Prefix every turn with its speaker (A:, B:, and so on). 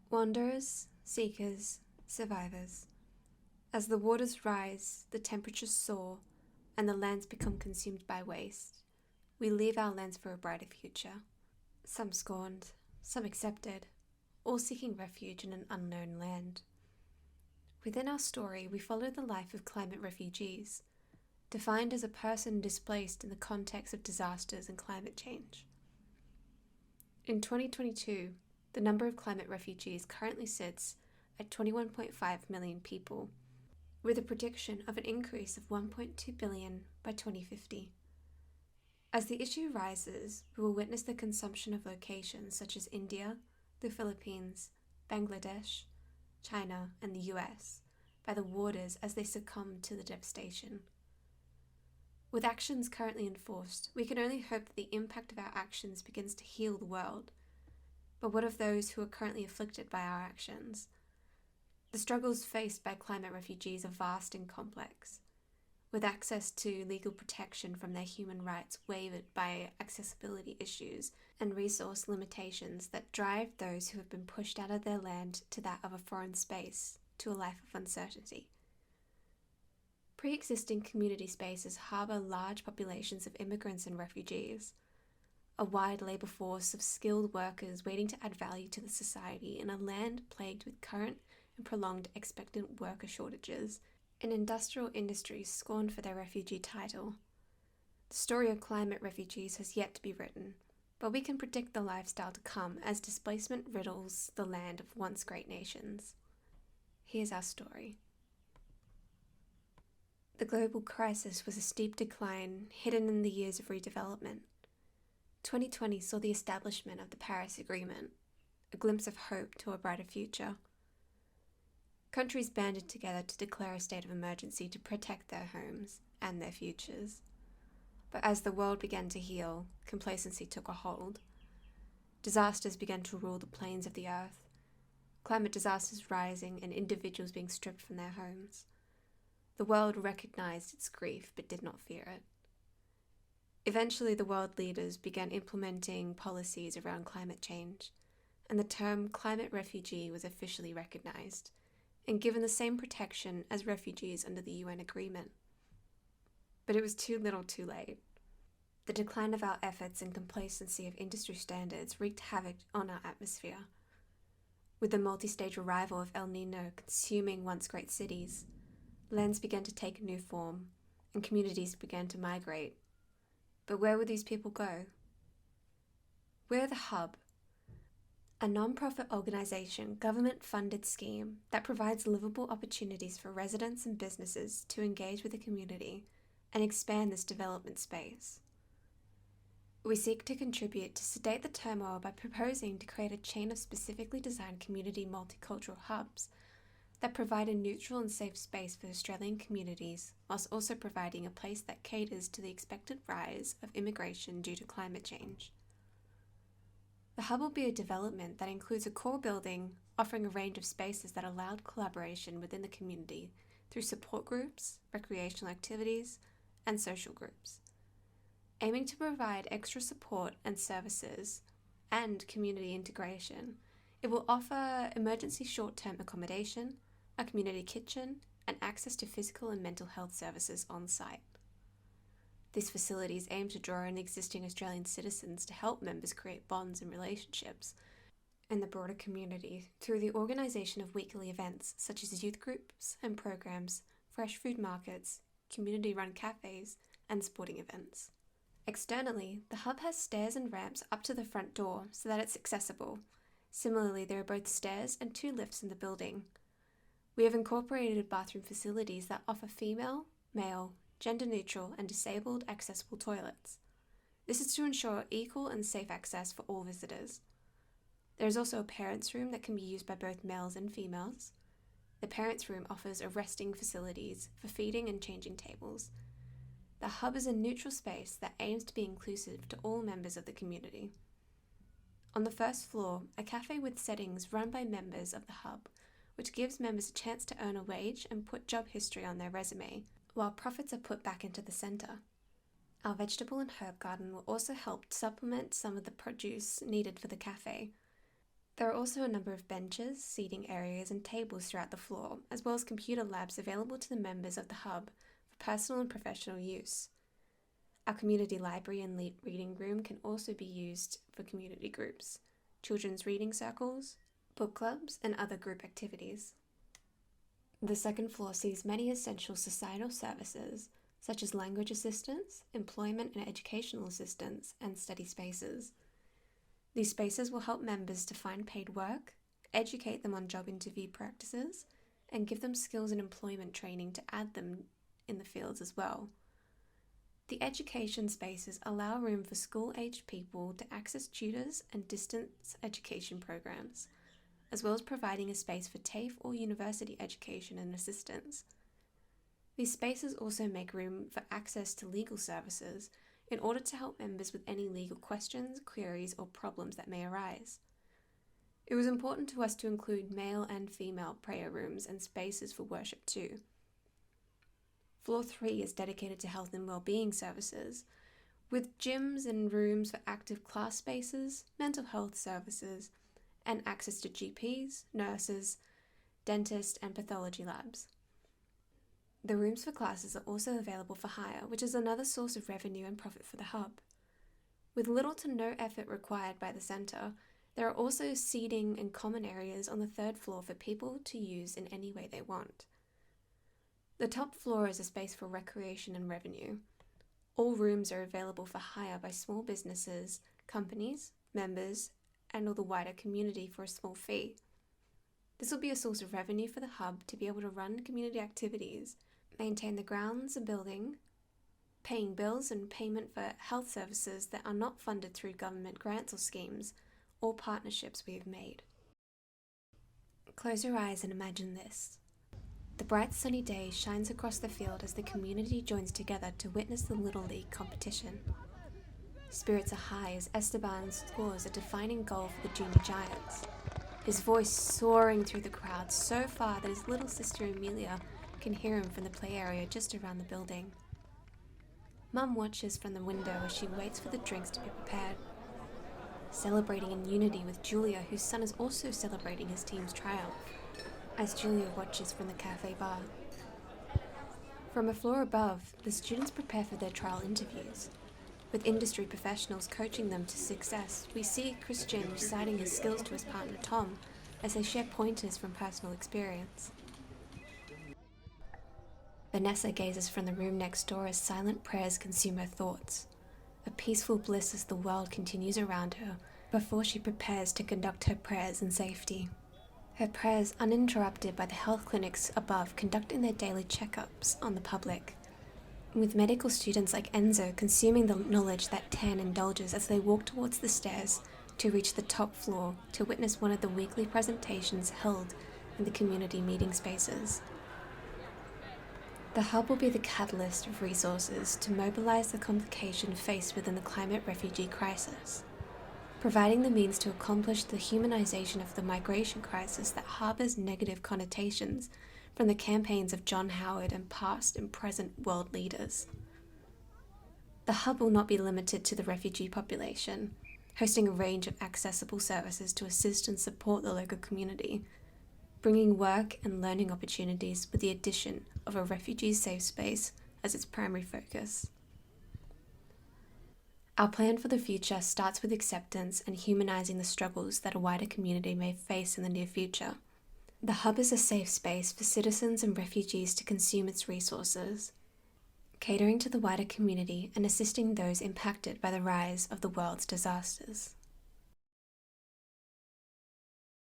A: Wanderers, seekers, survivors. As the waters rise, the temperatures soar, and the lands become consumed by waste, we leave our lands for a brighter future. Some scorned, some accepted, all seeking refuge in an unknown land. Within our story, we follow the life of climate refugees, defined as a person displaced in the context of disasters and climate change. In 2022, the number of climate refugees currently sits at 21.5 million people, with a prediction of an increase of 1.2 billion by 2050. As the issue rises, we will witness the consumption of locations such as India, the Philippines, Bangladesh, China, and the US by the waters as they succumb to the devastation. With actions currently enforced, we can only hope that the impact of our actions begins to heal the world. But what of those who are currently afflicted by our actions? The struggles faced by climate refugees are vast and complex, with access to legal protection from their human rights wavered by accessibility issues and resource limitations that drive those who have been pushed out of their land to that of a foreign space, to a life of uncertainty. Pre-existing community spaces harbour large populations of immigrants and refugees, a wide labour force of skilled workers waiting to add value to the society in a land plagued with current and prolonged expectant worker shortages, and industrial industries scorned for their refugee title. The story of climate refugees has yet to be written, but we can predict the lifestyle to come as displacement riddles the land of once great nations. Here's our story. The global crisis was a steep decline hidden in the years of redevelopment. 2020 saw the establishment of the Paris Agreement, a glimpse of hope to a brighter future. Countries banded together to declare a state of emergency to protect their homes and their futures. But as the world began to heal, complacency took a hold. Disasters began to rule the plains of the earth, climate disasters rising and individuals being stripped from their homes. The world recognized its grief but did not fear it. Eventually, the world leaders began implementing policies around climate change, and the term climate refugee was officially recognized and given the same protection as refugees under the UN agreement. But it was too little too late. The decline of our efforts and complacency of industry standards wreaked havoc on our atmosphere. With the multi-stage arrival of El Nino consuming once great cities, lands began to take a new form, and communities began to migrate. But where would these people go? We're the Hub, a non-profit organisation, government-funded scheme that provides livable opportunities for residents and businesses to engage with the community and expand this development space. We seek to contribute to sedate the turmoil by proposing to create a chain of specifically designed community multicultural hubs that provide a neutral and safe space for Australian communities, whilst also providing a place that caters to the expected rise of immigration due to climate change. The hub will be a development that includes a core building offering a range of spaces that allowed collaboration within the community through support groups, recreational activities, and social groups. Aiming to provide extra support and services and community integration, it will offer emergency short-term accommodation, a community kitchen, and access to physical and mental health services on site. These facilities aim to draw in existing Australian citizens to help members create bonds and relationships in the broader community through the organisation of weekly events such as youth groups and programs, fresh food markets, community-run cafes, and sporting events. Externally, the hub has stairs and ramps up to the front door so that it's accessible. Similarly, there are both stairs and 2 lifts in the building. We have incorporated bathroom facilities that offer female, male, gender-neutral and disabled accessible toilets. This is to ensure equal and safe access for all visitors. There is also a parents' room that can be used by both males and females. The parents' room offers a resting facilities for feeding and changing tables. The hub is a neutral space that aims to be inclusive to all members of the community. On the first floor, a cafe with settings run by members of the hub, which gives members a chance to earn a wage and put job history on their resume, while profits are put back into the centre. Our vegetable and herb garden will also help supplement some of the produce needed for the cafe. There are also a number of benches, seating areas, and tables throughout the floor, as well as computer labs available to the members of the Hub for personal and professional use. Our community library and reading room can also be used for community groups, children's reading circles, book clubs, and other group activities. The second floor sees many essential societal services, such as language assistance, employment and educational assistance, and study spaces. These spaces will help members to find paid work, educate them on job interview practices, and give them skills and employment training to add them in the fields as well. The education spaces allow room for school-aged people to access tutors and distance education programs, as well as providing a space for TAFE or university education and assistance. These spaces also make room for access to legal services in order to help members with any legal questions, queries, or problems that may arise. It was important to us to include male and female prayer rooms and spaces for worship too. Floor 3 is dedicated to health and well-being services, with gyms and rooms for active class spaces, mental health services, and access to GPs, nurses, dentists, and pathology labs. The rooms for classes are also available for hire, which is another source of revenue and profit for the Hub. With little to no effort required by the centre, there are also seating and common areas on the third floor for people to use in any way they want. The top floor is a space for recreation and revenue. All rooms are available for hire by small businesses, companies, members, and all the wider community for a small fee. This will be a source of revenue for the Hub to be able to run community activities, maintain the grounds and building, paying bills and payment for health services that are not funded through government grants or schemes, or partnerships we have made. Close your eyes and imagine this. The bright sunny day shines across the field as the community joins together to witness the Little League competition. Spirits are high as Esteban scores a defining goal for the Junior Giants, his voice soaring through the crowd so far that his little sister Amelia can hear him from the play area just around the building. Mum watches from the window as she waits for the drinks to be prepared, celebrating in unity with Julia, whose son is also celebrating his team's triumph, as Julia watches from the cafe bar. From a floor above, the students prepare for their trial interviews. With industry professionals coaching them to success, we see Christian reciting his skills to his partner Tom as they share pointers from personal experience. Vanessa gazes from the room next door as silent prayers consume her thoughts, a peaceful bliss as the world continues around her before she prepares to conduct her prayers in safety. Her prayers uninterrupted by the health clinics above conducting their daily checkups on the public, with medical students like Enzo consuming the knowledge that Tan indulges as they walk towards the stairs to reach the top floor to witness one of the weekly presentations held in the community meeting spaces. The Hub will be the catalyst of resources to mobilize the complication faced within the climate refugee crisis, providing the means to accomplish the humanization of the migration crisis that harbors negative connotations from the campaigns of John Howard and past and present world leaders. The Hub will not be limited to the refugee population, hosting a range of accessible services to assist and support the local community, bringing work and learning opportunities with the addition of a refugee safe space as its primary focus. Our plan for the future starts with acceptance and humanizing the struggles that a wider community may face in the near future. The Hub is a safe space for citizens and refugees to consume its resources, catering to the wider community and assisting those impacted by the rise of the world's disasters.